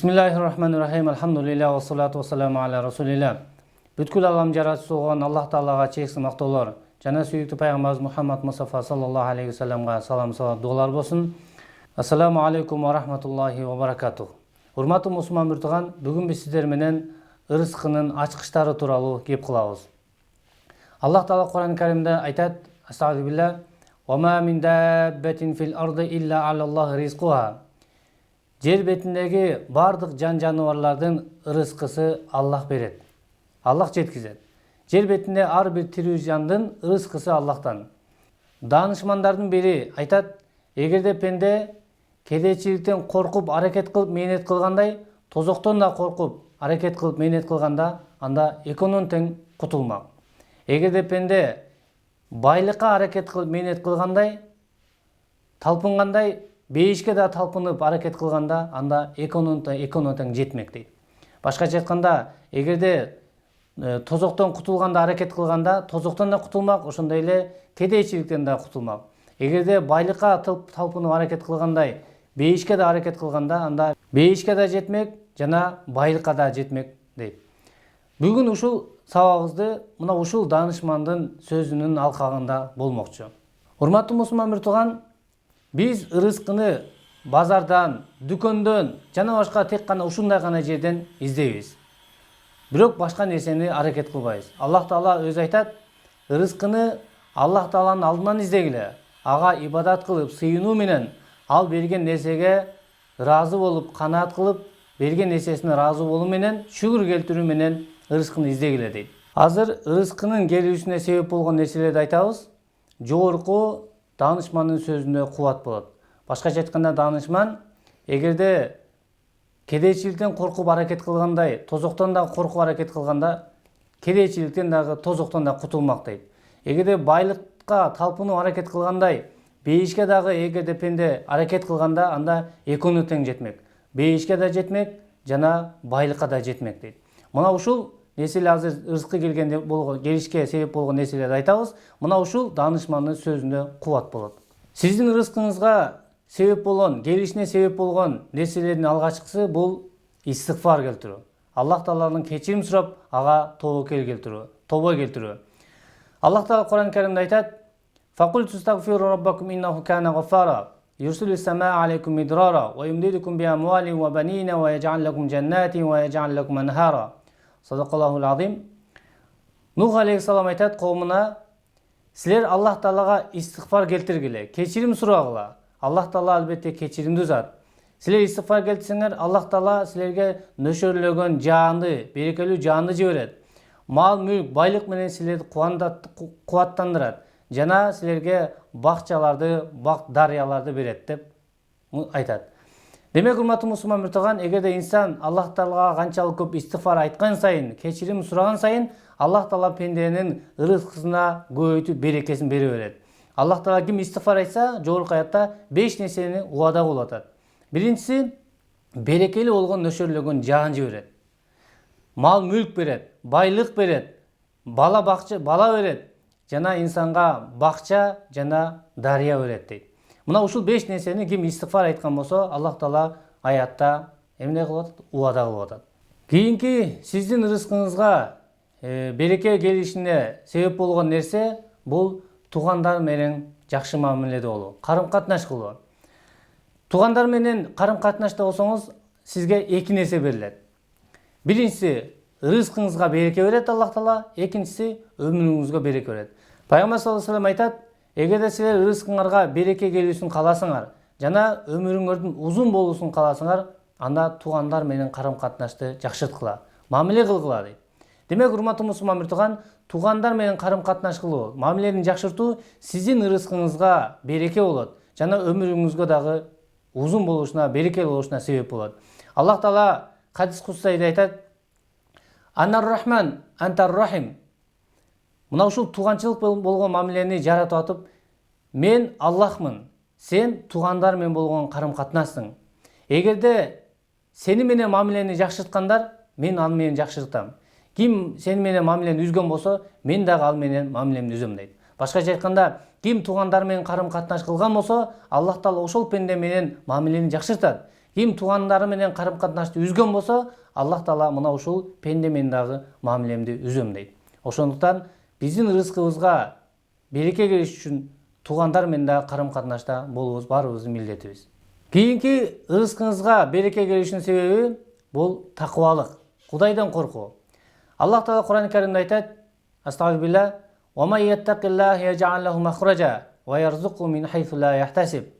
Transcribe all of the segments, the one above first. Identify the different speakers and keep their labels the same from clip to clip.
Speaker 1: Бисмиллахир-рахманир-рахим. Алхамдулилlah ва салату ва саламу аля расулилlah. Бүткүл алам жаратуучу болгон Аллах Таалага чексиз мактоолор жана сүйүктүү пайгамбарыбыз Мухаммад Мустафа саллаллаху алейхи ва салламга салам салат дуалар болсун. Ассаламу алейкум ва рахматуллахи ва баракатух. Урматтуу мусулман биртуган, бүгүн биз сиздер менен ырыскынын ачкычтары тууралуу кеп кылабыз. Аллах Таала Кур'ан-ы Каримде айтат: Астагфирулlah, "Ва ма мин даббатин фил арди илля алаллахи ризкуха." Жер бетиндеги бардык жан жаныбарлардын ырыскысы Аллах берет. Аллах жеткизет. Жер бетинде ар бир тирүү жандын ырыскысы Аллахтан. Даанышмандардын бири айтат: эгерде пенде кедейчиликтен коркуп аракет кылып мээнет кылгандай, тозоктон да коркуп аракет кылып мээнет кылганда, анда экөөнөн тең кутулмак. Эгерде пенде байлыкка аракет кылып мээнет кылгандай, талпынгандай, бейишке да талпынып аракет кылганда, анда экөөнөн тең жетмек дейт. Башкача айтканда, эгерде тозоктон кутулганда аракет кылганда, тозоктон да кутулмак, ошондой эле кедейчиликтен да кутулмак. Эгерде байлыкка талпынып аракет кылгандай, бейишке да аракет кылганда, анда бейишке да жетмек жана байлыкка да жетмек дейт. Бүгүн ушул сабагыбызды мына ушул даанышмандын сөзүнүн алкагында болмокчу. Урматтуу мусулман биртуган, биз ырыскыны базардан, дүкөндөн жана башка тек гана ушундай гана жерден издейбиз. Бирок башка нерсени аракет кылбайбыз. Аллах Таала өзү айтат: "Ырыскыны Аллах Тааланын алдынан издегиле. Ага ибадат кылып, сыйынуу менен, ал берген нерсеге ыраазы болуп, канаат кылып, берген нерсесине ыраазы болуу менен, шүгүр келтирүү менен ырыскыны издегиле" дейт. Азыр ырыскынын келүүсүнө себеп болгон нерселерди айтабыз. Жогорку даанышмандын сөзүндө кубат болот. Башкача айтканда, даанышман эгерде кедейчиликтен коркуп аракет кылгандай, тозоктон да коркуп аракет кылганда, кедейчиликтен дагы тозоктон да кутулмак дейт. Эгерде байлыкка талпынып аракет кылгандай, бейишке дагы эгерде пенде аракет кылганда, анда экөөнү тең жетмек. Бейишке да жетмек жана байлыкка да жетмек дейт. Мына ушул нерселер азыр ырыскы келишке себеп болгон нерселерди айтабыз. Мына ушул даанышмандын сөзүндө кубат болот. Сиздин ырыскыңызга себеп болгон, келишине себеп болгон нерселердин алгачкысы бул истигфар келтирүү. Аллах Тааладан кечирим сурап, ага тобо келтирүү. Аллах Таала Кур'ан-ы Каримде айтат: "Факул тустагфиру раббакум иннаху кана гаффара, юрсилус самаа алейкум мидрара, ва юмдидукум би амвалин ва банина, ва ядж'ал лакум джаннатин, ва ядж'ал лакум анхара." Садакаллахул азим. Нух алейхиссалам айтат коомуна: "Силер Аллах Таалага истигфар келтиргиле, кечирим сурагыла. Аллах Таала албетте кечиримдүү зат. Силер истигфар келтирсеңер, Аллах Таала силерге нөшөрлөгөн жаанды, берекелүү жаанды жиберет. Мал, мүлк, байлык менен силерди кубаттандырат жана силерге бакчаларды, бак дарыяларды берет" деп айтат. Демек, урматтуу мусулман биртуган, эгерде инсан Аллах Таалага канчалык көп истигфар айткан сайын, кечирим сураган сайын, Аллах Таала пенденин ырыскысына көбөйтүп берекесин бере берет. Аллах Таала ким истигфар айтса, жогорку аятта 5 нерсени убада кылып атат. Биринчиси, берекелүү болгон нөшөрлөгөн жаан жиберет. Мал, мүлк берет, байлык берет, бала берет, жана инсанга бакча жана дарыя берет дейт. Мына ушул 5 нерсени ким истигфар айткан болсо, Аллах Таала аятта эмне кылып атат? Убада кылып атат. Кийинки сиздин ырыскыңызга береке келишине себеп болгон нерсе бул туугандар менен жакшы мамиледе болуу, карым-катнаш кылуу. Туугандар менен карым-катнашта болсоңуз, сизге 2 нерсе берилет. Биринчиси, ырыскыңызга береке берет Аллах Таала, экинчиси, өмүрүңүзгө береке берет. Пайгамбар саллаллаху алейхи ва саллям айтат: "Эгерде силер ырыскыңарга береке келүүсүн кааласаңар жана өмүрүңөрдүн узун болуусун кааласаңар, анда туугандар менен карым-катнашты жакшырткыла, мамиле кылгыла" дейт. Демек, урматтуу мусулман биртуган, туугандар менен карым-катнаш кылуу, мамилени жакшыртуу сиздин ырыскыңызга береке болот жана өмүрүңүзгө дагы узун болушуна, берекелүү болушуна себеп болот. Аллах Таала хадис кудсайда айтат: "Анар-рахман антар-рахим." Мына ушул тууганчылык болгон мамилени жаратып атып, "Мен Аллахмын, сен туугандар менен болгон карым-катнашсың. Эгерде сени менен мамилени жакшырткандар, мен ал менен жакшыртам. Ким сени менен мамилени үзгөн болсо, мен дагы ал менен мамилемди үзөм" дейт. Башкача айтканда, ким туугандар менен карым-катнаш кылган болсо, Аллах Таала ошол пенде менен мамилени жакшыртат. Ким туугандары менен карым катнашты үзгөн болсо, Аллах Таала мына ушул пенде мен дагы мамилемди үзөм дейт. Ошондуктан биздин рызкыбызга береке келиш үчүн туугандар менен дагы карым катнашта болуубуз баарыбыздын милдетибиз. Кийинки рызкыңызга береке келишинин себеби бул такыбалык, Кудайдан коркуу. Аллах Таала Кур'ан-ы Каримде айтат: Астагфируллах, "Ва ман яттакиллаха яджал лаху махраджа ва ярзуқу мин хайсу ла яхтасиб."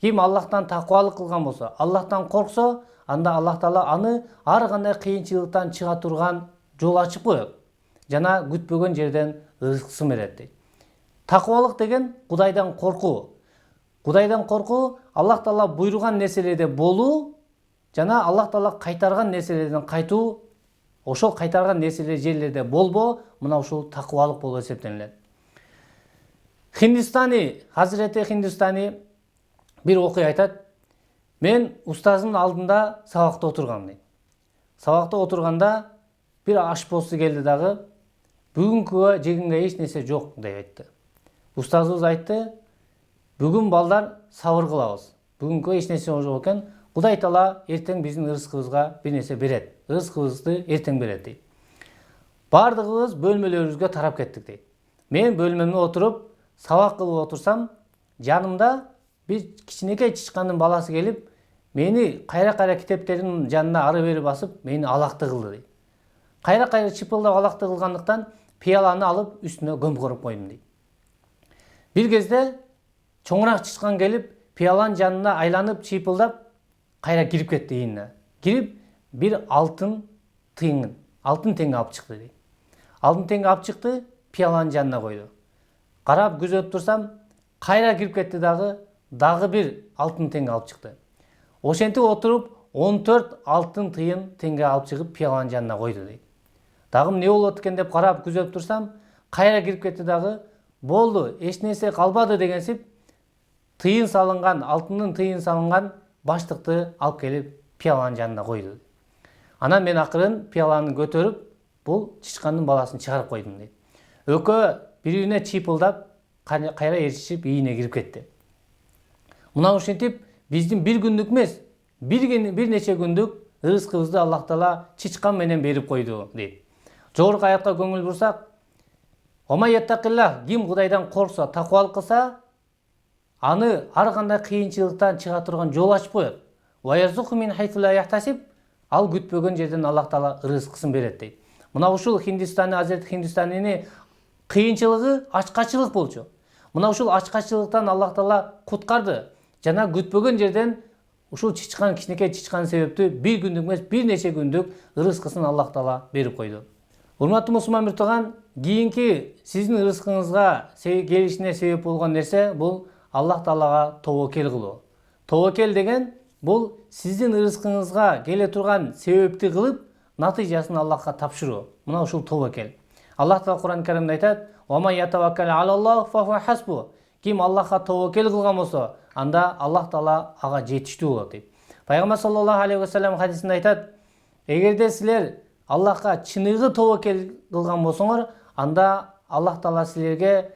Speaker 1: Ким Аллахтан такыбалык кылган болсо, Аллахтан корксо, анда Аллах Таала аны ар кандай кыйынчылыктан чыга турган жол ачып коет. Жана күтпөгөн жерден рызкысын берет дейт. Такыбалык деген Кудайдан коркуу. Кудайдан коркуу Аллах Таала буйруган нерселерде болуу жана Аллах Таала кайтарган нерселерден кайтуу, ошол кайтарган нерселер жерлерде болбоо, мына ушул такыбалык болуп эсептелет. Хазирети Хиндустани bir окуя айтат: "Мен устазымдын алдында сабакта отургам" дейт. Сабакта отурганда bir ашпозчу келди дагы, "Бүгүнкүгө жегенге эч нерсе жок" деп айтты. Устазыбыз айтты: "Бүгүн балдар сабыр кылабыз. Бүгүнкүгө эч нерсе жок экен. Кудай Таала эртең биздин рызкыбызга бир нерсе берет. Рызкыбызды эртең берет" дейт. Бардыгыбыз бөлмөлөрүбүзгө тарап кеттик дейт. Мен бөлмөмдө отуруп сабак кылып отурсам, жанымда bir кичинекей чычкандын баласы келип, мени кайра-кайра китептердин жанына ары бери басып, мени алакты кылды дейт. Кайра-кайра чыпылдап алакты кылгандыктан пияланы алып үстүнө көмкөрүп койдум дейт. Bir кезде чоңураак чычкан келип, пияланын жанына айланып чыйпылдап, кайра кирип кетти ийине. Кирип, bir алтын тыйын, алтын теңге алып чыкты дейт. Алтын теңге алып чыкты, пияланын жанына койду. Карап күзөтүп турсам, кайра кирип кетти дагы bir алтын теңге алып чыкты. Ошентип отуруп 14 алтын тыйын теңге алып чыгып пияланын жанына койду дейт. Дагы эмне болот экен деп карап күзөтүп турсам, кайра кирип кетти дагы, болду, эч нерсе калбады дегенсип, тыйын салынган, алтындын тыйын салынган баштыкты алып келип пияланын жанына койду. Анан мен акырын пияланы көтөрүп, бул чычкандын баласын чыгарып койдум дейт. Экөө бири-бирине чыйпылдап, кайра ээрчишип ийине кирип кетти. Мына ушинтип биздин bir күндүк эмес, bir нече күндүк рызкыбызды Аллах Таала чычкан менен берип койду дейт. Жогорку аятка көңүл бурсак, "Омай яттакиллах", ким Кудайдан коркса, такыбалык кылса, аны ар кандай кыйынчылыктан чыга турган жол ачып коет. "Ва ярзуқу мин хайсу ла яхтасиб", ал күтпөгөн жерден Аллах Таала рызкысын берет дейт. Мына ушул Хазирети Хиндустанини кыйынчылыгы ачкачылык болчу. Мына ушул ачкачылыктан Аллах Таала куткарды. Жана күтпөгөн жерден ушул чычкан, кичинекей чычкан себептүү bir күндүк эмес, bir нече күндүк рызкысын Аллах Таала берип койду. Урматтуу мусулман биртуган, кийинки сиздин рызкыңызга келишине себеп болгон нерсе бул Аллах Таалага тобокел кылуу. Тобокел деген бул сиздин рызкыңызга келе турган себепти кылып, натыйжасын Аллахка тапшыруу. Мына ушул тобокел. Аллах Таала Кур'ан-ы Каримде айтат: "Ва ман ятаваккал алаллах фа хуа хасбу". Ким Аллахка тобокел кылган болсо, анда Аллах Таала ага жетиштүү болот дейт. Пайгамбар саллаллаху алейхи ва саллям хадисинде айтат: "Эгерде силер Аллахка чыныгы тобокел кылган болсоңор, анда Аллах Таала силерге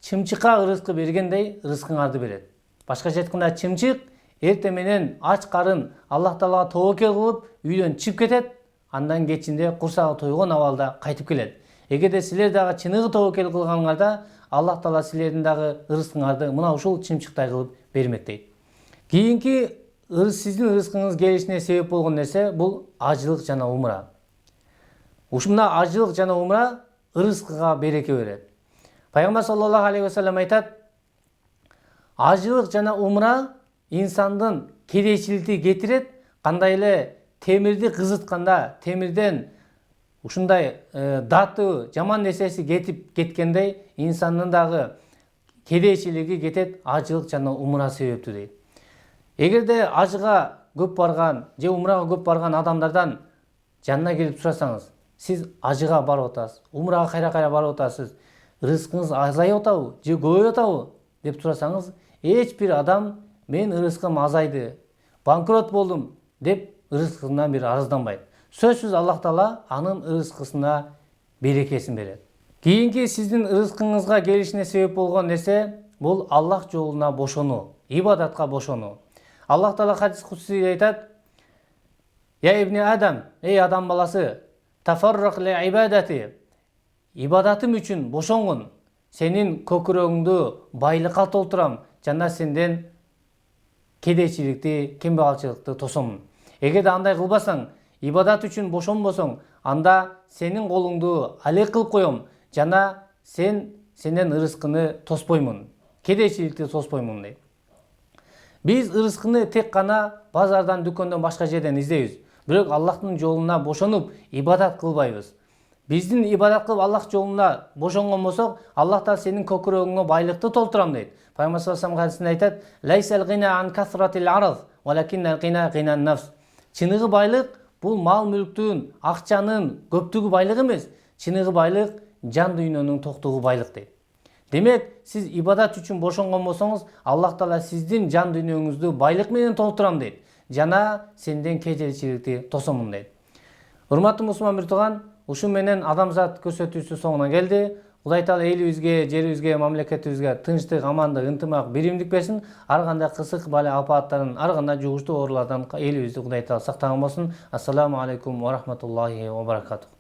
Speaker 1: чымчыкка рызкы бергендей рызкыңарды берет." Башкача айтканда, чымчык эртең менен ач карын Аллах Таалага тобокел кылып үйдөн чыгып кетет, андан кечинде курсагы тойгон абалда кайтып келет. Эгерде силер дагы чыныгы тобокел кылганыңарда, Аллах Таала силердин дагы рызкыңарды мына ушул чымчыктай кылып бермек дейт. Кийинки сиздин рызкыңыз келишине себеп болгон нерсе бул ажылык жана умра. Ушуна ажылык жана умра рызкыга береке берет. Пайгамбар саллаллаху алейхи ва саллям айтат: "Ажылык жана умра инсандын кедейчиликти кетирет, кандай эле темирди кызытканда, темирден ушундай даты, жаман нерсеси кетип кеткендей, инсандын дагы кедейчилиги кетет, ажылык жана умра себептүү" дейт. Эгерде ажыга көп барган же умрага көп барган адамдардан жанына келип сурасаңыз, сиз ажыга барып атасыз, умрага кайра-кайра барып атасыз, рызкыңыз азайып атабы же көбөйүп атабы деп сурасаңыз, эч бир адам "Мен рызкым азайды, банкрот болдум" деп рызкынан бир арызданбайт. Сөзсүз Аллах Таала анын рызкысына берекесин берет. Кийинки сиздин рызкыңызга келишине себеп болгон нерсе бул Аллах жолуна бошонуу, ибадатка бошонуу. Аллах Таала хадис кудсиде айтат: "Я ибни Адам, эй адам баласы, тафаррак ли ибадати, ибадатым үчүн бошоңгун. Сенин көкүрөгүңдү байлыкка толтурам жана сенден кедейчиликти, кембагалчылыкты тосомун. Эгерде андай кылбасаң, ибадат үчүн бошонбосоң, анда сенин колуңду алек кылып коем жана сенен ырыскыны тоспоймун, кедейчиликти тоспоймун" дейт. Биз ырыскыны тек гана базардан, дүкөндөн, башка жерден издейбиз. Бирок Аллахтын жолуна бошонуп ибадат кылбайбыз. Биздин ибадат кылып Аллах жолуна бошонгон болсок, Аллах Таала сенин көкүрөгүңө байлыкты толтурам дейт. Пайгамбар саллаллаху алейхи вассалам хадисинде айтат: "Лайсал гина ан касратил араз, валакиннал гина гинан нафс". Чыныгы байлык бул мал мүлктүн, акчанын көптүгү байлык эмес, чыныгы байлык жан дүйнөнүн токтугу байлык дейт. Демек, сиз ибадат үчүн бошонгон болсоңуз, Аллах Таала сиздин жан дүйнөңүздү байлык менен толтурам дейт. Жана сенден кедейчиликти тосомун дейт. Урматтуу мусулман бир тууган, ушу менен адамзат көрсөтүүсү соңуна келди. Кудай Таала элибизге, жерибизге, мамлекетибизге тынчтык, амандык, ынтымак, биримдик берсин. Ар кандай кысык бала апааттардан, ар кандай жугуштуу оорулардан элибизди Кудай Таала сактаган болсун. Ассаламу алейкум ва рахматуллахи ва баракатух.